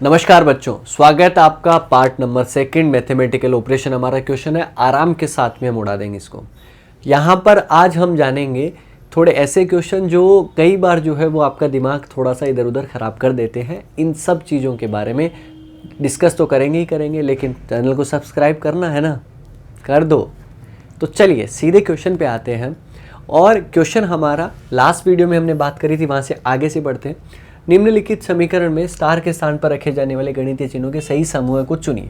नमस्कार बच्चों, स्वागत है आपका पार्ट नंबर 2 मैथमेटिकल ऑपरेशन। हमारा क्वेश्चन है, आराम के साथ में हम उड़ा देंगे इसको। यहाँ पर आज हम जानेंगे थोड़े ऐसे क्वेश्चन जो कई बार जो है वो आपका दिमाग थोड़ा सा इधर उधर ख़राब कर देते हैं। इन सब चीज़ों के बारे में डिस्कस तो करेंगे ही करेंगे, लेकिन चैनल को सब्सक्राइब करना है ना, कर दो। तो चलिए सीधे क्वेश्चन पे आते हैं। और क्वेश्चन हमारा लास्ट वीडियो में हमने बात करी थी, वहाँ से आगे से बढ़ते हैं। निम्नलिखित समीकरण में स्टार के स्थान पर रखे जाने वाले गणितीय चिन्हों के सही समूह को चुनिए।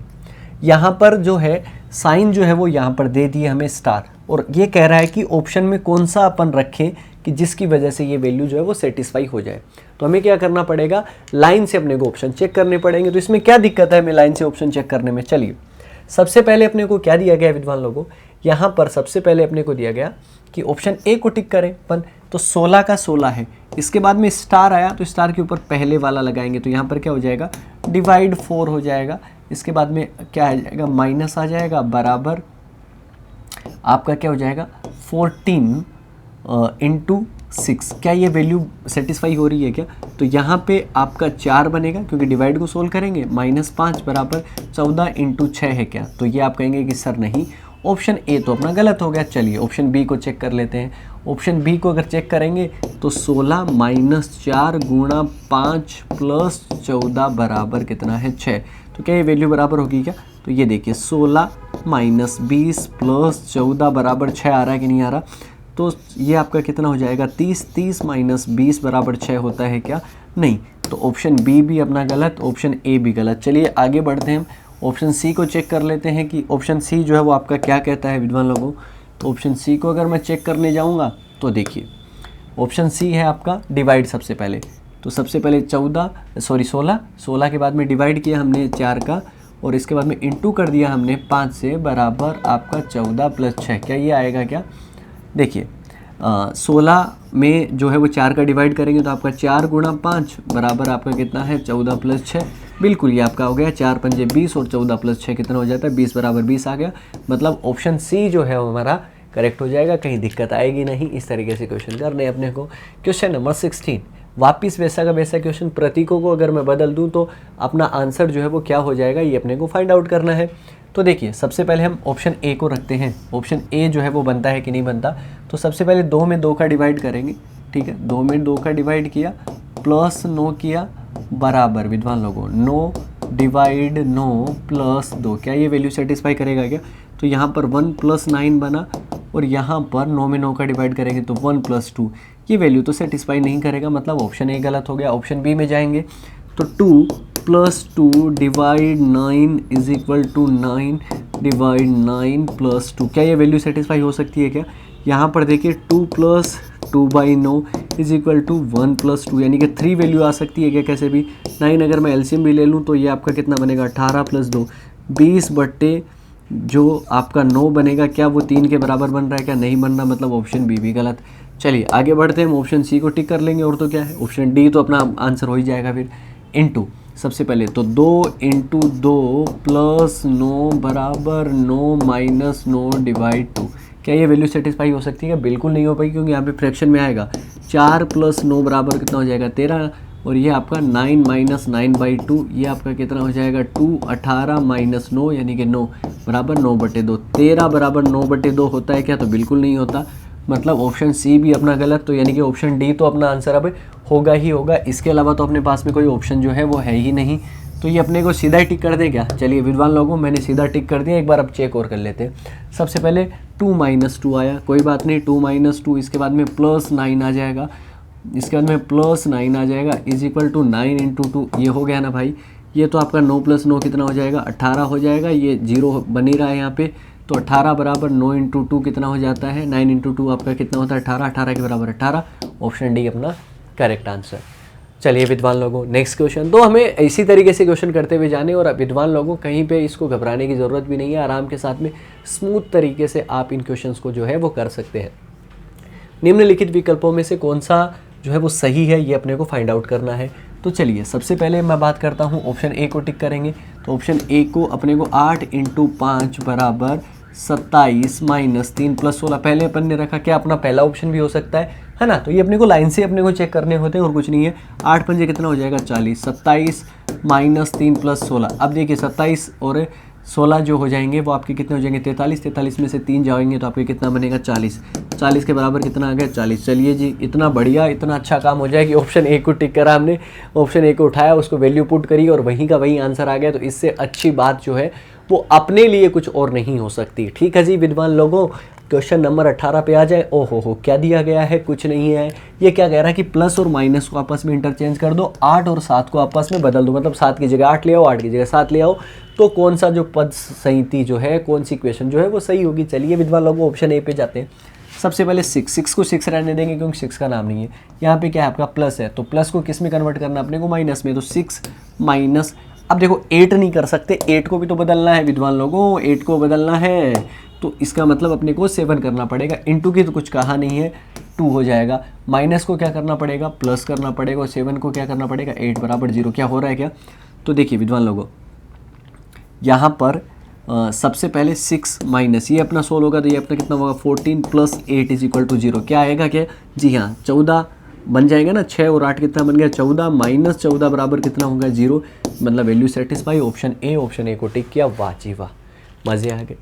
यहाँ पर जो है साइन जो है वो यहाँ पर दे दिए हमें स्टार, और ये कह रहा है कि ऑप्शन में कौन सा अपन रखें कि जिसकी वजह से ये वैल्यू जो है वो सेटिस्फाई हो जाए। तो हमें क्या करना पड़ेगा, लाइन से अपने को ऑप्शन चेक करने पड़ेंगे। तो इसमें क्या दिक्कत है हमें लाइन से ऑप्शन चेक करने में? चलिए, सबसे पहले अपने को क्या दिया गया विद्वान लोगों, यहाँ पर सबसे पहले अपने को दिया गया कि ऑप्शन ए को टिक करें अपन। तो 16 का 16 है, इसके बाद में स्टार आया तो स्टार के ऊपर पहले वाला लगाएंगे, तो यहाँ पर क्या हो जाएगा, डिवाइड 4 हो जाएगा। इसके बाद में क्या आ जाएगा, माइनस आ जाएगा, बराबर आपका क्या हो जाएगा 14 इंटू 6। क्या ये वैल्यू सेटिस्फाई हो रही है क्या? तो यहाँ पे आपका 4 बनेगा, क्योंकि डिवाइड को सोल्व करेंगे। -5 बराबर 14 इंटू 6 है क्या? तो ये आप कहेंगे कि सर नहीं, ऑप्शन ए तो अपना गलत हो गया। चलिए ऑप्शन बी को चेक कर लेते हैं। ऑप्शन बी को अगर चेक करेंगे तो 16 - 4 गुणा 5 प्लस 14 बराबर कितना है, 6। तो क्या ये वैल्यू बराबर होगी क्या? तो ये देखिए 16 - 20 प्लस 14 बराबर 6 आ रहा है कि नहीं आ रहा? तो ये आपका कितना हो जाएगा, 30। 30 - 20 बराबर 6 होता है क्या? नहीं। तो ऑप्शन बी भी अपना गलत, ऑप्शन ए भी गलत। चलिए आगे बढ़ते हैं हम। ऑप्शन सी को चेक कर लेते हैं कि ऑप्शन सी जो है वो आपका क्या कहता है विद्वान लोगों। तो ऑप्शन सी को अगर मैं चेक करने जाऊंगा तो देखिए ऑप्शन सी है आपका डिवाइड। सबसे पहले तो सबसे पहले 16 के बाद में डिवाइड किया हमने 4 का, और इसके बाद में इंटू कर दिया हमने 5 से, बराबर आपका 14 प्लस 6। क्या ये आएगा क्या? देखिए 16 में जो है वो 4 का डिवाइड करेंगे तो आपका 4 गुणा 5 बराबर आपका कितना है, 14 प्लस 6। बिल्कुल ये आपका हो गया 4 × 5 = 20 और 14 प्लस 6 कितना हो जाता है, 20 बराबर 20 आ गया। मतलब ऑप्शन सी जो है वो हमारा करेक्ट हो जाएगा, कहीं दिक्कत आएगी नहीं। इस तरीके से क्वेश्चन करने अपने को। क्वेश्चन नंबर 16, वापिस वैसा का वैसा क्वेश्चन। प्रतीकों को अगर मैं बदल दूँ तो अपना आंसर जो है वो क्या हो जाएगा, ये अपने को फाइंड आउट करना है। तो देखिए सबसे पहले हम ऑप्शन ए को रखते हैं। ऑप्शन ए जो है वो बनता है कि नहीं बनता? तो सबसे पहले 2 में 2 का डिवाइड करेंगे, ठीक है। 2 में 2 का डिवाइड किया, प्लस 9 किया, बराबर विद्वान लोगों 9 डिवाइड 9 प्लस 2। क्या ये वैल्यू सेटिस्फाई करेगा क्या? तो यहाँ पर 1 + 9 बना, और यहाँ पर 9 में 9 का डिवाइड करेंगे तो 1 + 2। ये वैल्यू तो सेटिस्फाई नहीं करेगा, मतलब ऑप्शन ए गलत हो गया। ऑप्शन बी में जाएंगे तो 2 + 2 डिवाइड 9 = 9 डिवाइड 9 + 2। क्या ये वैल्यू सेटिस्फाई हो सकती है क्या? यहाँ पर देखिए 2 + 2/9 = 1 + 2, यानी कि 3 वैल्यू आ सकती है क्या? कैसे भी 9 अगर मैं एलसीएम भी ले लूँ तो ये आपका कितना बनेगा, 18 + 2 20 बट्टे जो आपका 9 बनेगा। क्या वो 3 के बराबर बन रहा है क्या? नहीं बन रहा, मतलब ऑप्शन बी भी गलत। चलिए आगे बढ़ते हैं, हम ऑप्शन सी को टिक कर लेंगे, और तो क्या है, ऑप्शन डी तो अपना आंसर हो ही जाएगा। फिर इंटू सबसे पहले तो 2 × 2 + 9 बराबर 9 - 9 डिवाइड 2। क्या ये वैल्यू सेटिस्फाई हो सकती है क्या? बिल्कुल नहीं हो पाएगी, क्योंकि यहाँ पे फ्रैक्शन में आएगा। 4 + 9 बराबर कितना हो जाएगा, 13, और ये आपका 9 - 9/2, ये आपका कितना हो जाएगा 2। 18 - 9 यानी कि 9 बराबर 9/2। 13 बराबर 9/2 होता है क्या? तो बिल्कुल नहीं होता, मतलब ऑप्शन सी भी अपना गलत। तो यानी कि ऑप्शन डी तो अपना आंसर अब होगा ही होगा। इसके अलावा तो अपने पास में कोई ऑप्शन जो है वो है ही नहीं, तो ये अपने को सीधा ही टिक कर दें क्या? चलिए विद्वान लोगों, मैंने सीधा टिक कर दिया। एक बार अब चेक और कर लेते हैं। सबसे पहले 2 - 2 आया, कोई बात नहीं, 2 - 2। इसके बाद में +9 आ जाएगा, इसके बाद में +9 आ जाएगा, = 9 × 2। ये हो गया ना भाई। ये तो आपका 9 + 9 कितना हो जाएगा, 18 हो जाएगा। ये 0 बन ही रहा है यहाँ पे, तो 18 बराबर 9 × 2 कितना हो जाता है, 9 × 2 आपका कितना होता है, 18। 18 के बराबर 18। ऑप्शन डी अपना करेक्ट आंसर। चलिए विद्वान लोगों, नेक्स्ट क्वेश्चन। तो हमें इसी तरीके से क्वेश्चन करते हुए जाने, और विद्वान लोगों कहीं पे इसको घबराने की ज़रूरत भी नहीं है। आराम के साथ में स्मूथ तरीके से आप इन क्वेश्चंस को जो है वो कर सकते हैं। निम्नलिखित विकल्पों में से कौन सा जो है वो सही है, ये अपने को फाइंड आउट करना है। तो चलिए सबसे पहले मैं बात करता हूँ, ऑप्शन ए को टिक करेंगे। तो ऑप्शन ए को अपने को 8 × 5 बराबर 27 - 3 + 16 पहले अपन ने रखा। क्या अपना पहला ऑप्शन भी हो सकता है? है ना। तो ये अपने को लाइन से अपने को चेक करने होते हैं और कुछ नहीं है। 8 पंजे कितना हो जाएगा 40, 27 माइनस 3 प्लस 16। अब देखिए 27 और 16 जो हो जाएंगे वो आपके कितने हो जाएंगे 43, 43 में से 3 जाएंगे तो आपके कितना बनेगा 40, 40 के बराबर कितना आ गया 40। चलिए जी, इतना बढ़िया, इतना अच्छा काम हो जाए कि ऑप्शन ए को टिक करा हमने, ऑप्शन ए को उठाया, उसको वैल्यू पुट करी और वहीं का वहीं आंसर आ गया। तो इससे अच्छी बात जो है वो अपने लिए कुछ और नहीं हो सकती। ठीक है जी विद्वान लोगों, क्वेश्चन नंबर 18 पे आ जाए। ओहो हो, क्या दिया गया है, कुछ नहीं है। ये क्या कह रहा है कि प्लस और माइनस को आपस में इंटरचेंज कर दो, 8 और 7 को आपस में बदल दो, मतलब 7 की जगह 8 ले आओ, 8 की जगह 7 ले आओ, तो कौन सा जो पद संहिति जो है, कौन सी इक्वेशन जो है वो सही होगी। चलिए विद्वान लोगों ऑप्शन ए पे जाते हैं। सबसे पहले 6 को 6 रहने देंगे क्योंकि 6 का नाम नहीं है। यहाँ पे क्या है आपका प्लस है, तो प्लस को किस में कन्वर्ट करना अपने को माइनस में, तो 6 माइनस, अब देखो 8 नहीं कर सकते, 8 को भी तो बदलना है विद्वान लोगों, 8 को बदलना है, तो इसका मतलब अपने को 7 करना पड़ेगा। इनटू की तो कुछ कहा नहीं है, 2 हो जाएगा। माइनस को क्या करना पड़ेगा, प्लस करना पड़ेगा, और 7 को क्या करना पड़ेगा 8 बराबर 0। क्या हो रहा है क्या, तो देखिए विद्वान लोगों यहाँ पर सबसे पहले 6 माइनस ये अपना 16 होगा, तो ये अपना कितना होगा 14 प्लस 8 इज इक्वल टू 0। क्या आएगा क्या, जी हाँ 14 बन जाएगा ना, 6 और 8 कितना बन गया 14, माइनस 14 बराबर कितना होगा 0, मतलब वैल्यू सेटिस्फाई। ऑप्शन ए को टिक किया, वाह जी वाह, मज़े आ गए।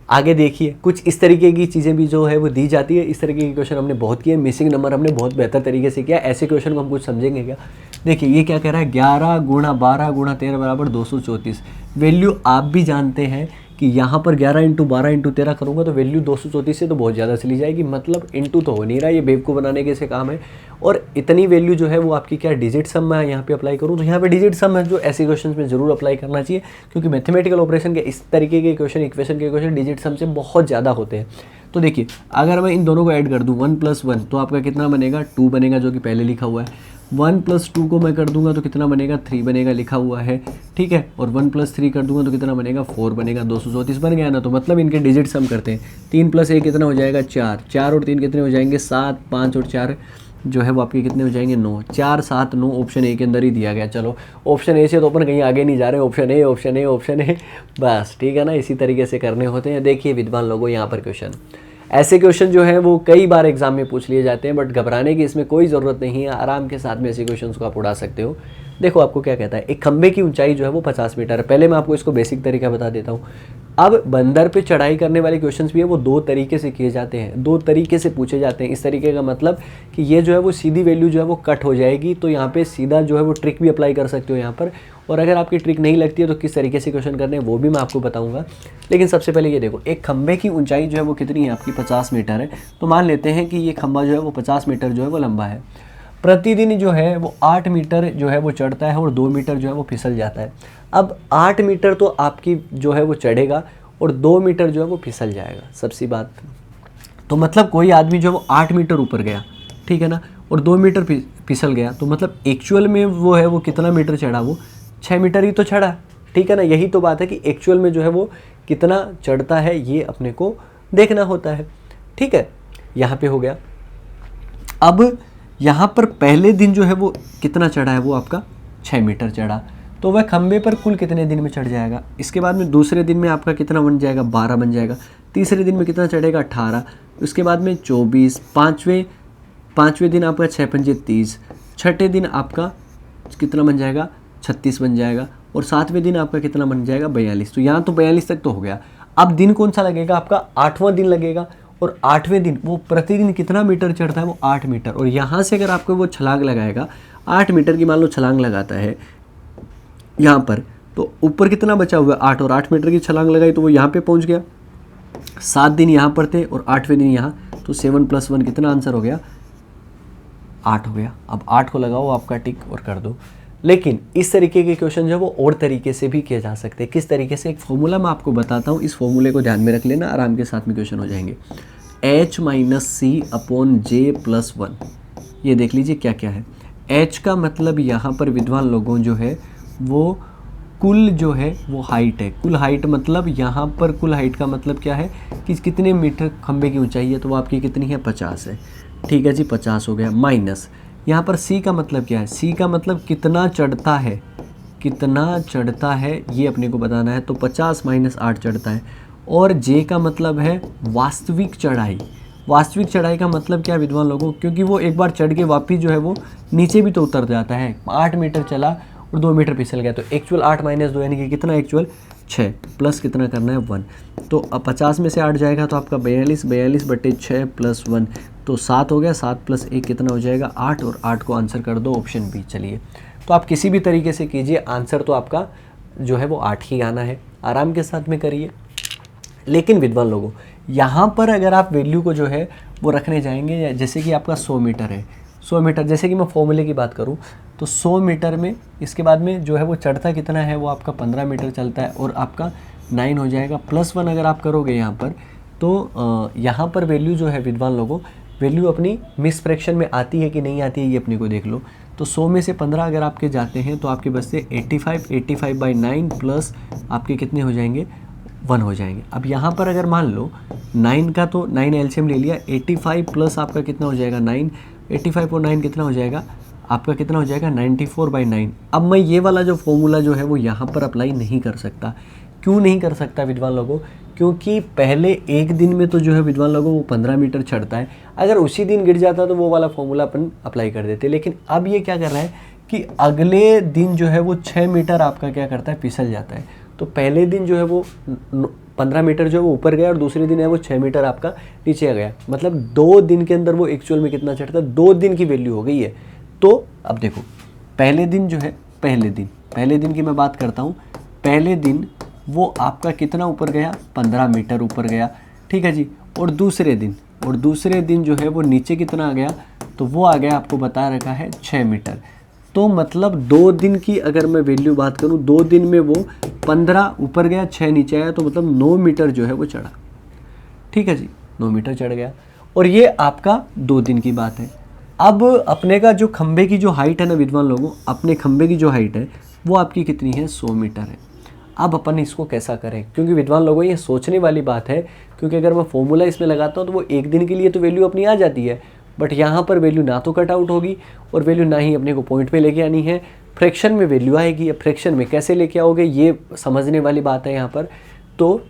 आगे देखिए कुछ इस तरीके की चीज़ें भी जो है वो दी जाती है। इस तरीके के क्वेश्चन हमने बहुत किए, मिसिंग नंबर हमने बहुत बेहतर तरीके से किया। ऐसे क्वेश्चन को हम कुछ समझेंगे क्या, देखिए ये क्या कह रहा है 11 गुणा 12 गुणा 13 बराबर 234। वैल्यू आप भी जानते हैं कि यहाँ पर 11 इंटू 12 इंटू 13 करूँगा तो वैल्यू 234 से तो बहुत ज़्यादा चली जाएगी, मतलब इंटू तो हो नहीं रहा, ये बेवकूफ़ बनाने के से काम है। और इतनी वैल्यू जो है वो आपकी क्या डिजिट सम में यहाँ पे अप्लाई करूँ, तो यहाँ पे डिजिट सम है जो ऐसे क्वेश्चन में ज़रूर अप्लाई करना चाहिए, क्योंकि मैथमेटिकल ऑपरेशन के इस तरीके के क्वेश्चन, इक्वेशन के क्वेश्चन डिजिट सम से बहुत ज़्यादा होते हैं। तो देखिए अगर मैं इन दोनों को ऐड कर दूँ 1 + 1 तो आपका कितना बनेगा 2 बनेगा, जो कि पहले लिखा हुआ है। 1 + 2 को मैं कर दूंगा तो कितना बनेगा 3 बनेगा, लिखा हुआ है, ठीक है। और 1 + 3 कर दूंगा तो कितना बनेगा 4 बनेगा, 234 बन गया ना। तो मतलब इनके डिजिट सम करते हैं, 3 + 1 कितना हो जाएगा 4, 4 और 3 कितने हो जाएंगे 7, 5 और 4 जो है वो आपके कितने हो जाएंगे 9, 4 7 9 ऑप्शन ए के अंदर ही दिया गया। चलो ऑप्शन ए से तो अपन कहीं आगे नहीं जा रहे, option A option A option A, बस ठीक है ना, इसी तरीके से करने होते हैं। देखिए विद्वान लोगों यहाँ पर क्वेश्चन, ऐसे क्वेश्चन जो है वो कई बार एग्जाम में पूछ लिए जाते हैं, बट घबराने की इसमें कोई ज़रूरत नहीं है, आराम के साथ में ऐसे क्वेश्चंस को आप उड़ा सकते हो। देखो आपको क्या कहता है, एक खंबे की ऊंचाई जो है वो 50 मीटर है। पहले मैं आपको इसको बेसिक तरीका बता देता हूँ। अब बंदर पे चढ़ाई करने वाले क्वेश्चंस भी है वो 2 तरीके से किए जाते हैं, 2 तरीके से पूछे जाते हैं। इस तरीके का मतलब कि ये जो है वो सीधी वैल्यू जो है वो कट हो जाएगी, तो यहाँ पे सीधा जो है वो ट्रिक भी अप्लाई कर सकते हो यहाँ पर। और अगर आपकी ट्रिक नहीं लगती है तो किस तरीके से क्वेश्चन करने हैं वो भी मैं आपको बताऊंगा। लेकिन सबसे पहले ये देखो, एक खंबे की ऊंचाई जो है वो कितनी है आपकी 50 मीटर है। तो मान लेते हैं कि ये खंबा जो है वो 50 मीटर जो है वो लंबा है। प्रतिदिन जो है वो 8 मीटर जो है वो चढ़ता है और 2 मीटर जो है वो फिसल जाता है। अब 8 मीटर तो आपकी जो है वो चढ़ेगा और 2 मीटर जो है वो फिसल जाएगा, सबसी बात। तो मतलब कोई आदमी जो है वो 8 मीटर ऊपर गया, ठीक है ना, और 2 मीटर फिसल गया, तो मतलब एक्चुअल में वो है वो कितना मीटर चढ़ा, वो 6 मीटर ही तो चढ़ा, ठीक है ना। यही तो बात है कि एक्चुअल में जो है वो कितना चढ़ता है ये अपने को देखना होता है, ठीक है। यहाँ पे हो गया। अब यहाँ पर पहले दिन जो है वो कितना चढ़ा है, वो आपका 6 मीटर चढ़ा, तो वह खंबे पर कुल कितने दिन में चढ़ जाएगा। इसके बाद में दूसरे दिन में आपका कितना बन जाएगा 12 बन जाएगा। तीसरे दिन में कितना चढ़ेगा 18, उसके बाद में 24, पाँचवें दिन आपका 6 पंजे 30, छठे दिन आपका कितना बन जाएगा 36 बन जाएगा, और 7वें दिन आपका कितना बन जाएगा 42। तो यहाँ तो 42 तक तो हो गया। अब दिन कौन सा लगेगा आपका 8वां दिन लगेगा, और 8वें दिन वो प्रतिदिन कितना मीटर चढ़ता है, वो 8 मीटर। और यहाँ से अगर आपको वो छलांग लगाएगा 8 मीटर की, मान लो छलांग लगाता है यहाँ पर, तो ऊपर कितना बचा हुआ है 8, और 8 मीटर की छलांग लगाई तो वो यहाँ पे पहुँच गया। 7 दिन यहाँ पर थे और 8वें दिन यहाँ, तो 7 + 1 कितना आंसर हो गया 8 हो गया। अब 8 को लगाओ आपका टिक और कर दो। लेकिन इस तरीके के क्वेश्चन जो है वो और तरीके से भी किए जा सकते हैं। किस तरीके से, एक फॉर्मूला मैं आपको बताता हूँ, इस फॉर्मूले को ध्यान में रख लेना, आराम के साथ में क्वेश्चन हो जाएंगे। h - c/j + 1, ये देख लीजिए क्या क्या है। h का मतलब यहाँ पर विद्वान लोगों जो है वो कुल जो है वो हाइट है। कुल हाइट मतलब यहाँ पर कुल हाइट का मतलब क्या है कि कितने मीटर खंबे की ऊंचाई है, तो वो आपकी कितनी है 50 है, ठीक है जी 50 हो गया। माइनस यहाँ पर c का मतलब क्या है, c का मतलब कितना चढ़ता है, कितना चढ़ता है ये अपने को बताना है, तो 50 - 8 चढ़ता है। और j का मतलब है वास्तविक चढ़ाई, वास्तविक चढ़ाई का मतलब क्या है विद्वान लोगों, क्योंकि वो एक बार चढ़ के वापिस जो है वो नीचे भी तो उतर जाता है। 8 मीटर चला और 2 मीटर फिसल गया, तो एक्चुअल 8 - 2 यानी कि कितना एक्चुअल 6 प्लस कितना करना है 1। तो अब 50 में से 8 जाएगा तो आपका 42/6 प्लस 1 तो 7 हो गया। 7 + 1 कितना हो जाएगा 8, और 8 को आंसर कर दो ऑप्शन बी। चलिए तो आप किसी भी तरीके से कीजिए, आंसर तो आपका जो है वो 8 ही आना है। आराम के साथ में करिए। लेकिन विद्वान लोगों यहाँ पर अगर आप वैल्यू को जो है वो रखने जाएंगे, जैसे कि आपका 100 मीटर है, 100 मीटर जैसे कि मैं फॉर्मूले की बात करूँ तो 100 मीटर में इसके बाद में जो है वो चढ़ता कितना है, वो आपका 15 मीटर चलता है और आपका 9 हो जाएगा। +1 अगर आप करोगे यहाँ पर तो यहाँ पर वैल्यू जो है विद्वान लोगों, वैल्यू अपनी मिस फ्रैक्शन में आती है कि नहीं आती है ये अपने को देख लो। तो 100 में से 15 अगर आपके जाते हैं तो आपके बचते 85/9 प्लस आपके कितने हो जाएंगे 1 हो जाएंगे। अब यहाँ पर अगर मान लो 9 का तो 9 एलसीएम ले लिया, 85 प्लस आपका कितना हो जाएगा 9, 85 और 9 कितना हो जाएगा आपका, कितना हो जाएगा 94/9। अब मैं ये वाला जो फॉर्मूला जो है वो यहाँ पर अप्लाई नहीं कर सकता। क्यों नहीं कर सकता विद्वान लोगों, क्योंकि पहले एक दिन में तो जो है विद्वान लोगों वो 15 मीटर चढ़ता है, अगर उसी दिन गिर जाता तो वो वाला फॉर्मूला अपन अप्लाई कर देते। लेकिन अब ये क्या कर रहा है कि अगले दिन जो है वो 6 मीटर आपका क्या करता है फिसल जाता है। तो पहले दिन जो है वो 15 मीटर जो है वो ऊपर गया और दूसरे दिन है वो 6 मीटर आपका नीचे गया। मतलब 2 दिन के अंदर वो एक्चुअल में कितना चढ़ता है, 2 दिन की वैल्यू हो गई है। तो अब देखो पहले दिन जो है, पहले दिन की मैं बात करता हूँ, पहले दिन वो आपका कितना ऊपर गया 15 मीटर ऊपर गया, ठीक है जी। और दूसरे दिन जो है वो नीचे कितना आ गया, तो वो आ गया आपको बता रखा है 6 मीटर। तो मतलब 2 दिन की अगर मैं वैल्यू बात करूं, 2 दिन में वो 15 ऊपर गया 6 नीचे आया, तो मतलब 9 मीटर जो है वो चढ़ा, ठीक है जी, 9 मीटर चढ़ गया। और ये आपका 2 दिन की बात है। अब अपने का जो खंबे की जो हाइट है ना विद्वान लोगों, अपने खंबे की जो हाइट है वो आपकी कितनी है 100 मीटर है। अब अपन इसको कैसा करें, क्योंकि विद्वान लोगों ये सोचने वाली बात है, क्योंकि अगर मैं फॉर्मूला इसमें लगाता हूँ तो वो एक दिन के लिए तो वैल्यू अपनी आ जाती है, बट यहाँ पर वैल्यू ना तो कट आउट होगी और वैल्यू ना ही अपने को पॉइंट पे लेके आनी है, फ्रैक्शन में वैल्यू आएगी। अब फ्रैक्शन में कैसे लेके आओगे ये समझने वाली बात है यहाँ पर। तो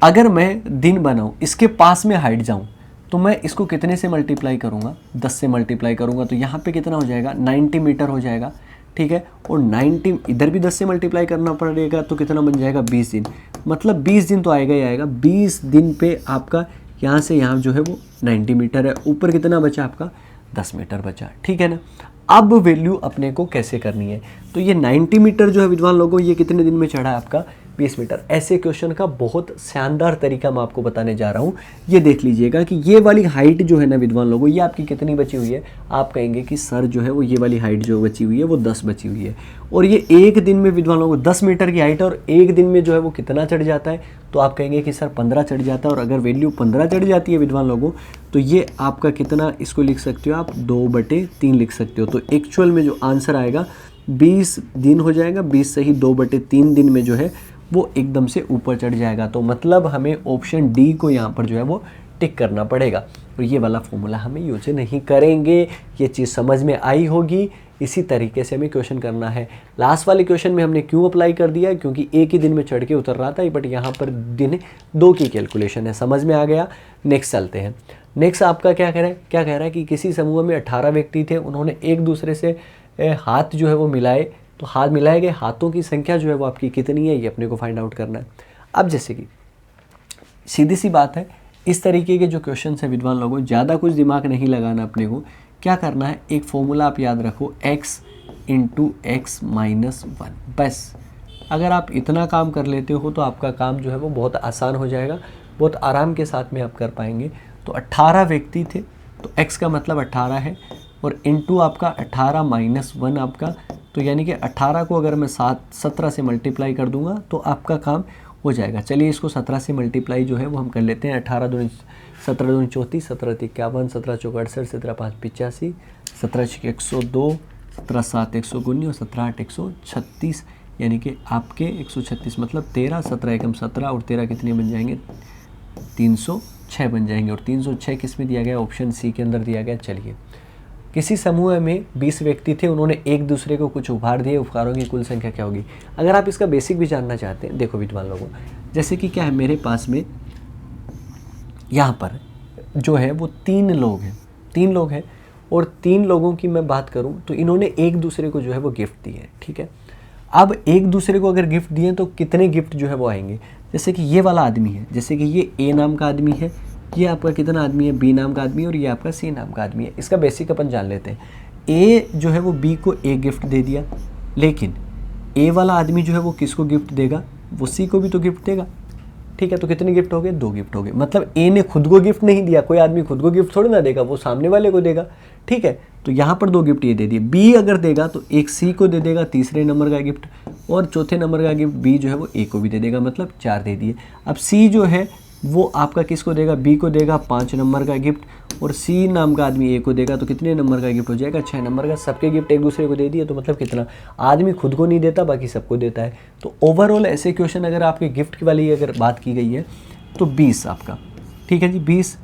अगर मैं दिन बनाऊँ, इसके पास में हाइट जाऊँ, तो मैं इसको कितने से मल्टीप्लाई करूँगा 10 से मल्टीप्लाई करूँगा, तो यहाँ पे कितना हो जाएगा 90 मीटर हो जाएगा, ठीक है। और 90 इधर भी 10 से मल्टीप्लाई करना पड़ेगा, तो कितना बन जाएगा 20 दिन। मतलब 20 दिन तो आएगा ही आएगा। 20 दिन पे आपका यहाँ से यहाँ जो है वो 90 मीटर है, ऊपर कितना बचा आपका 10 मीटर बचा, ठीक है ना। अब वैल्यू अपने को कैसे करनी है, तो ये 90 मीटर जो है विद्वान लोगों ये कितने दिन में चढ़ा है आपका 20 मीटर। ऐसे क्वेश्चन का बहुत शानदार तरीका मैं आपको बताने जा रहा हूँ। ये देख लीजिएगा कि ये वाली हाइट जो है ना विद्वान लोगों, ये आपकी कितनी बची हुई है। आप कहेंगे कि सर जो है वो ये वाली हाइट जो बची हुई है वो 10 बची हुई है, और ये एक दिन में विद्वान लोगों 10 मीटर की हाइट और एक दिन में जो है वो कितना चढ़ जाता है, तो आप कहेंगे कि सर 15 चढ़ जाता है। और अगर वैल्यू 15 चढ़ जाती है विद्वान लोगों, तो ये आपका कितना, इसको लिख सकते हो आप 2/3 लिख सकते हो। तो एक्चुअल में जो आंसर आएगा 20 दिन हो जाएगा, 20 से ही 2/3 दिन में जो है वो एकदम से ऊपर चढ़ जाएगा। तो मतलब हमें ऑप्शन डी को यहाँ पर जो है वो टिक करना पड़ेगा, और ये वाला फॉर्मूला हमें यूज नहीं करेंगे। ये चीज़ समझ में आई होगी। इसी तरीके से हमें क्वेश्चन करना है। लास्ट वाले क्वेश्चन में हमने क्यों अप्लाई कर दिया, क्योंकि एक ही दिन में चढ़ के उतर रहा था, बट यहाँ पर दिन 2 की कैलकुलेशन है। समझ में आ गया। नेक्स्ट चलते हैं। नेक्स्ट आपका क्या कह रहा है कि किसी समूह में 18 व्यक्ति थे, उन्होंने एक दूसरे से हाथ जो है वो मिलाए, तो हाथ मिलाए गए हाथों की संख्या जो है वो आपकी कितनी है, ये अपने को फाइंड आउट करना है। अब जैसे कि सीधी सी बात है, इस तरीके के जो क्वेश्चन है विद्वान लोगों, ज़्यादा कुछ दिमाग नहीं लगाना अपने को। क्या करना है, एक फॉर्मूला आप याद रखो, x × x - 1। बस अगर आप इतना काम कर लेते हो तो आपका काम जो है वो बहुत आसान हो जाएगा, बहुत आराम के साथ में आप कर पाएंगे। तो 18 व्यक्ति थे, तो x का मतलब 18 है, और इंटू आपका 18 - 1 आपका, तो यानी कि 18 को अगर मैं 17 से मल्टीप्लाई कर दूंगा तो आपका काम हो जाएगा। चलिए इसको 17 से मल्टीप्लाई जो है वो हम कर लेते हैं। 18 दूनी 17 दूनी 34, 17 × 51, 17 × 4 = 68, 17 × 5 = 85, 17 × 6 = 102, 17 × 7 = 119 और 17 × 8 = 136, यानी कि आपके 136 मतलब 13, 17 एकम 17 और 13 कितने बन जाएंगे 306 बन जाएंगे। और 306 किस में दिया गया, ऑप्शन सी के अंदर दिया गया। चलिए, किसी समूह में 20 व्यक्ति थे, उन्होंने एक दूसरे को कुछ उपहार दिए, उपहारों की कुल संख्या क्या होगी। अगर आप इसका बेसिक भी जानना चाहते हैं, देखो विद्वान लोगों, जैसे कि क्या है मेरे पास में यहाँ पर जो है वो 3 लोग हैं, 3 लोग हैं, और 3 लोगों की मैं बात करूं तो इन्होंने एक दूसरे को जो है वो गिफ्ट दिए हैं, ठीक है। अब एक दूसरे को अगर गिफ्ट दिए तो कितने गिफ्ट जो है वो आएंगे, जैसे कि ये वाला आदमी है, जैसे कि ये ए नाम का आदमी है, ये आपका कितना आदमी है, बी नाम का आदमी है, और ये आपका सी नाम का आदमी है। इसका बेसिक अपन जान लेते हैं। ए जो है वो बी को एक गिफ्ट दे दिया, लेकिन ए वाला आदमी जो है वो किसको गिफ्ट देगा, वो सी को भी तो गिफ्ट देगा, ठीक है। तो कितने गिफ्ट हो गए, 2 गिफ्ट हो गए। मतलब ए ने खुद को गिफ्ट नहीं दिया, कोई आदमी खुद को गिफ्ट थोड़ी ना देगा, वो सामने वाले को देगा, ठीक है। तो यहाँ पर 2 गिफ्ट ये दे दिए। बी अगर देगा तो एक सी को दे देगा तीसरे नंबर का गिफ्ट, और चौथे नंबर का गिफ्ट बी जो है वो ए को भी दे देगा, मतलब 4 दे दिए। अब सी जो है वो आपका किसको देगा, बी को देगा 5 नंबर का गिफ्ट, और सी नाम का आदमी ए को देगा, तो कितने नंबर का गिफ्ट हो जाएगा, 6 नंबर का। सबके गिफ्ट एक दूसरे को दे दिए, तो मतलब कितना, आदमी खुद को नहीं देता, बाकी सबको देता है। तो ओवरऑल ऐसे क्वेश्चन अगर आपके गिफ्ट वाली अगर बात की गई है तो 20 आपका, ठीक है जी। 20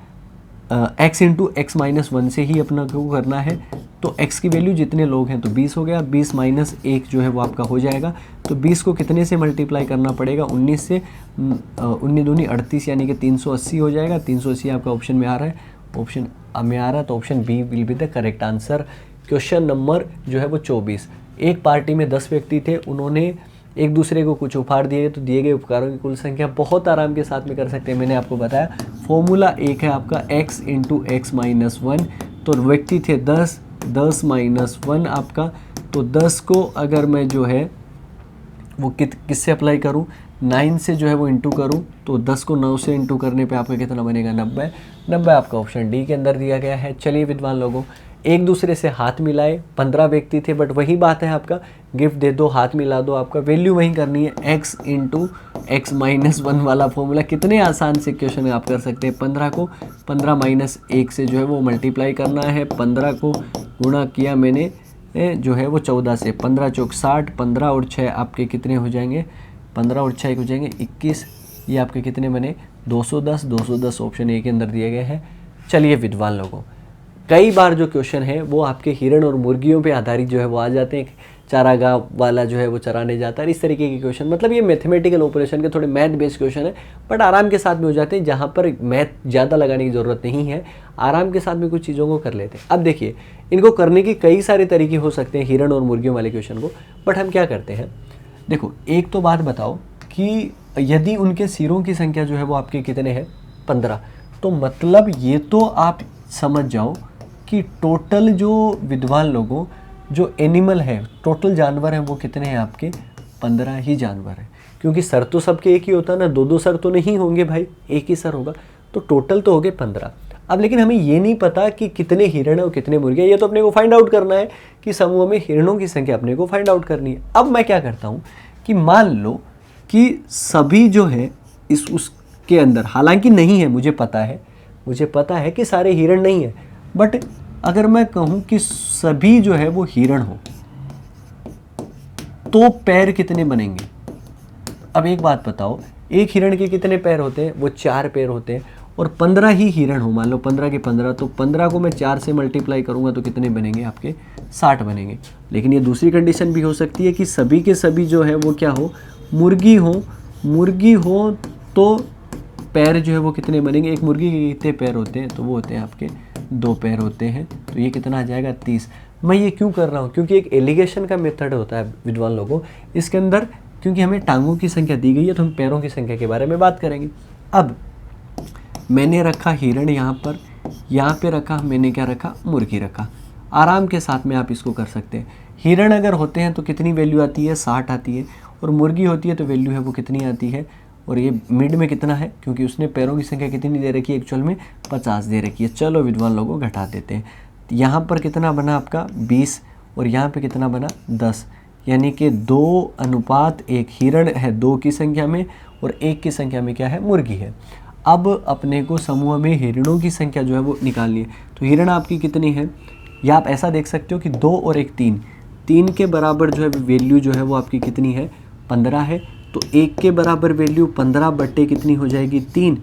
x इंटू एक्स माइनस 1 से ही अपना को करना है। तो x की वैल्यू जितने लोग हैं तो 20 हो गया, 20 माइनस 1 जो है वो आपका हो जाएगा। तो 20 को कितने से मल्टीप्लाई करना पड़ेगा, 19 से, 19 दूनी 38, यानी कि 380 हो जाएगा। 380 आपका ऑप्शन में आ रहा है, ऑप्शन में आ रहा है, तो option B will be the correct answer. Question number जो है वो 24। एक पार्टी में 10 व्यक्ति थे, उन्होंने एक दूसरे को कुछ उपहार दिए, तो दिए गए उपहारों की कुल संख्या बहुत आराम के साथ में कर सकते हैं। मैंने आपको बताया फॉर्मूला एक है आपका x इंटू एक्स माइनस 1। तो व्यक्ति थे 10, 10 माइनस 1 आपका, तो 10 को अगर मैं जो है वो किससे अप्लाई करूं, 9 से जो है वो इंटू करूं, तो 10 को 9 से इंटू करने पे आपका कितना बनेगा, 90। 90 आपका ऑप्शन डी के अंदर दिया गया है। चलिए विद्वान लोगों, एक दूसरे से हाथ मिलाए, 15 व्यक्ति थे, बट वही बात है आपका, गिफ्ट दे दो, हाथ मिला दो, आपका वैल्यू वही करनी है, x इंटू एक्स माइनस 1 वाला फॉर्मूला। कितने आसान से क्वेश्चन आप कर सकते हैं। 15 को 15 माइनस 1 से जो है वो मल्टीप्लाई करना है, 15 को गुणा किया मैंने जो है वो 14 से, 15 चौक 60, 15 और 6 आपके कितने हो जाएंगे, 15 और 6 हो जाएंगे 21। ये आपके कितने बने, 210। 210 ऑप्शन ए के अंदर दिए गए हैं। चलिए विद्वान लोगों, कई बार जो क्वेश्चन है वो आपके हिरण और मुर्गियों पे आधारित जो है वो आ जाते हैं। चारागाह वाला जो है वो चराने जाता है, इस तरीके के क्वेश्चन, मतलब ये मैथमेटिकल ऑपरेशन के थोड़े मैथ बेस्ड क्वेश्चन है, बट आराम के साथ में हो जाते हैं, जहाँ पर मैथ ज़्यादा लगाने की ज़रूरत नहीं है, आराम के साथ में कुछ चीज़ों को कर लेते हैं। अब देखिए, इनको करने के कई सारे तरीके हो सकते हैं हिरण और मुर्गियों वाले क्वेश्चन को, बट हम क्या करते हैं, देखो एक तो बात बताओ कि यदि उनके सिरों की संख्या जो है वो आपके कितने हैं, 15, तो मतलब ये तो आप समझ जाओ कि टोटल जो विद्वान लोगों जो एनिमल है, टोटल जानवर हैं वो कितने हैं आपके, 15 ही जानवर हैं, क्योंकि सर तो सबके एक ही होता है ना, 2-2 सर तो नहीं होंगे भाई, एक ही सर होगा, तो टोटल तो हो गए 15। अब लेकिन हमें ये नहीं पता कि कितने हिरण है और कितने मुर्गे, ये तो अपने को फाइंड आउट करना है कि समूह में हिरणों की संख्या अपने को फाइंड आउट करनी है। अब मैं क्या करता हूँ कि मान लो कि सभी जो है उसके अंदर, हालांकि नहीं है, मुझे पता है कि सारे हिरण नहीं है, बट अगर मैं कहूं कि सभी जो है वो हिरण हो तो पैर कितने बनेंगे। अब एक बात बताओ, एक हिरण के कितने पैर होते हैं, वो 4 पैर होते हैं, और 15 ही हिरण हो, मान लो 15 के 15, तो 15 को मैं 4 से मल्टीप्लाई करूंगा तो कितने बनेंगे आपके, 60 बनेंगे। लेकिन ये दूसरी कंडीशन भी हो सकती है कि सभी के सभी जो है वो क्या हो, मुर्गी हो तो पैर जो है वो कितने बनेंगे, एक मुर्गी के कितने पैर होते हैं, तो वो होते हैं आपके 2 पैर होते हैं, तो ये कितना आ जाएगा, 30। मैं ये क्यों कर रहा हूँ, क्योंकि एक एलिगेशन का मेथड होता है विद्वान लोगों, इसके अंदर क्योंकि हमें टांगों की संख्या दी गई है तो हम पैरों की संख्या के बारे में बात करेंगे। अब मैंने रखा हिरण यहाँ पे रखा, मैंने क्या रखा, मुर्गी रखा, आराम के साथ में आप इसको कर सकते हैं। हिरण अगर होते हैं तो कितनी वैल्यू आती है, 60 आती है, और मुर्गी होती है तो वैल्यू है वो कितनी आती है, और ये मिड में कितना है, क्योंकि उसने पैरों की संख्या कितनी दे रखी है, एक्चुअल में 50 दे रखी है। चलो विद्वान लोगों घटा देते हैं, यहाँ पर कितना बना आपका 20, और यहाँ पे कितना बना 10, यानी कि 2:1 हिरण है 2 की संख्या में, और 1 की संख्या में क्या है, मुर्गी है। अब अपने को समूह में हिरणों की संख्या जो है वो निकालनी है। तो हिरण आपकी कितनी है, या आप ऐसा देख सकते हो कि 2 और 1 3 के बराबर जो है वैल्यू जो है वो आपकी कितनी है, 15 है, तो 1 के बराबर वैल्यू 15 बट्टे कितनी हो जाएगी, 3,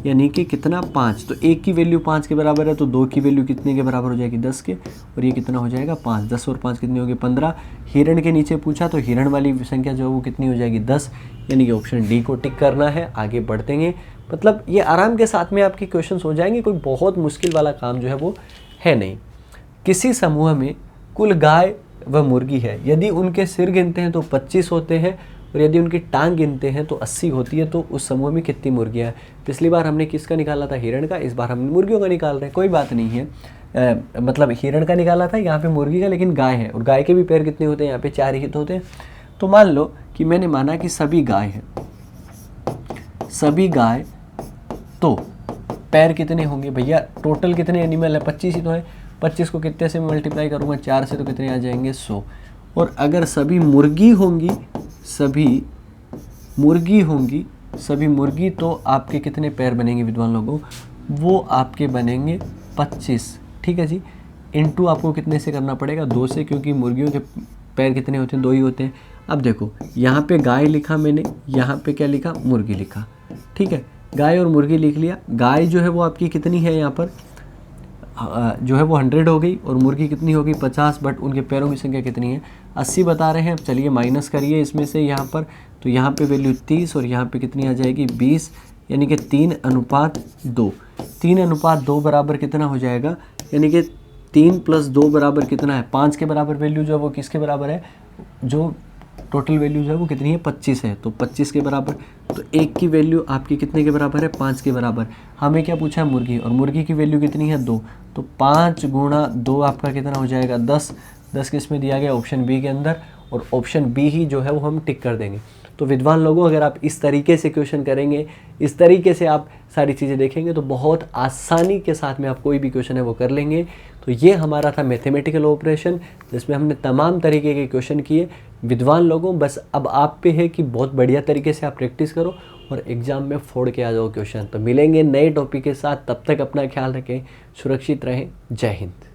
यानी कि कितना, 5। तो 1 की वैल्यू 5 के बराबर है, तो 2 की वैल्यू कितने के बराबर हो जाएगी, 10 के, और ये कितना हो जाएगा, 5। 10 और 5 कितनी होगी, 15। हिरण के नीचे पूछा तो हिरण वाली संख्या जो है वो कितनी हो जाएगी, 10, यानी कि ऑप्शन डी को टिक करना है। आगे बढ़ते हैं, मतलब ये आराम के साथ में आपके क्वेश्चंस हो जाएंगे, कोई बहुत मुश्किल वाला काम जो है वो है नहीं। किसी समूह में कुल गाय व मुर्गी है, यदि उनके सिर गिनते हैं तो 25 होते हैं और यदि उनकी टांग गिनते हैं तो 80 होती है, तो उस समूह में कितनी मुर्गियाँ हैं। पिछली बार हमने किसका निकाला था, हिरण का, इस बार हम मुर्गियों का निकाल रहे हैं। कोई बात नहीं है, मतलब हिरण का निकाला था, यहाँ पे मुर्गी का, लेकिन गाय है और गाय के भी पैर कितने होते हैं, यहाँ पे 4 ही होते हैं। तो मान लो कि मैंने माना कि सभी गाय हैं, सभी गाय, तो पैर कितने होंगे भैया, टोटल कितने एनिमल है, 25 ही तो है। 25 को कितने से मल्टीप्लाई करूँगा, 4 से, तो कितने आ जाएंगे, 100। और अगर सभी मुर्गी होंगी, सभी मुर्गी तो आपके कितने पैर बनेंगे विद्वान लोगों, वो आपके बनेंगे 25, ठीक है जी। इनटू आपको कितने से करना पड़ेगा, 2 से, क्योंकि मुर्गियों के पैर कितने होते हैं, 2 ही होते हैं। अब देखो यहाँ पे गाय लिखा मैंने, यहाँ पे क्या लिखा, मुर्गी लिखा, ठीक है। गाय और मुर्गी लिख लिया। गाय जो है वो आपकी कितनी है, यहाँ पर जो है वो 100 हो गई और मुर्गी कितनी होगी, 50, बट उनके पैरों की संख्या कितनी है, 80 बता रहे हैं। अब चलिए माइनस करिए इसमें से यहाँ पर, तो यहाँ पे वैल्यू 30 और यहाँ पे कितनी आ जाएगी, 20, यानी कि 3:2। 3:2 बराबर कितना हो जाएगा, यानी कि 3 + 2 बराबर कितना है, 5 के बराबर वैल्यू जो है वो किसके बराबर है, जो टोटल वैल्यू जो है वो कितनी है, 25 है, तो 25 के बराबर। तो एक की वैल्यू आपकी कितने के बराबर है, 5 के बराबर। हमें क्या पूछा है, मुर्गी, और मुर्गी की वैल्यू कितनी है, 2, तो 5 × 2 आपका कितना हो जाएगा, 10। 10 किस में दिया गया, ऑप्शन बी के अंदर, और ऑप्शन बी ही जो है वो हम टिक कर देंगे। तो विद्वान लोगों, अगर आप इस तरीके से क्वेश्चन करेंगे, इस तरीके से आप सारी चीज़ें देखेंगे, तो बहुत आसानी के साथ में आप कोई भी क्वेश्चन है वो कर लेंगे। तो ये हमारा था मैथमेटिकल ऑपरेशन, जिसमें हमने तमाम तरीके के क्वेश्चन किए। विद्वान लोगों, बस अब आप पे है कि बहुत बढ़िया तरीके से आप प्रैक्टिस करो और एग्ज़ाम में फोड़ के आ जाओ क्वेश्चन। तो मिलेंगे नए टॉपिक के साथ, तब तक अपना ख्याल रखें, सुरक्षित रहें। जय हिंद।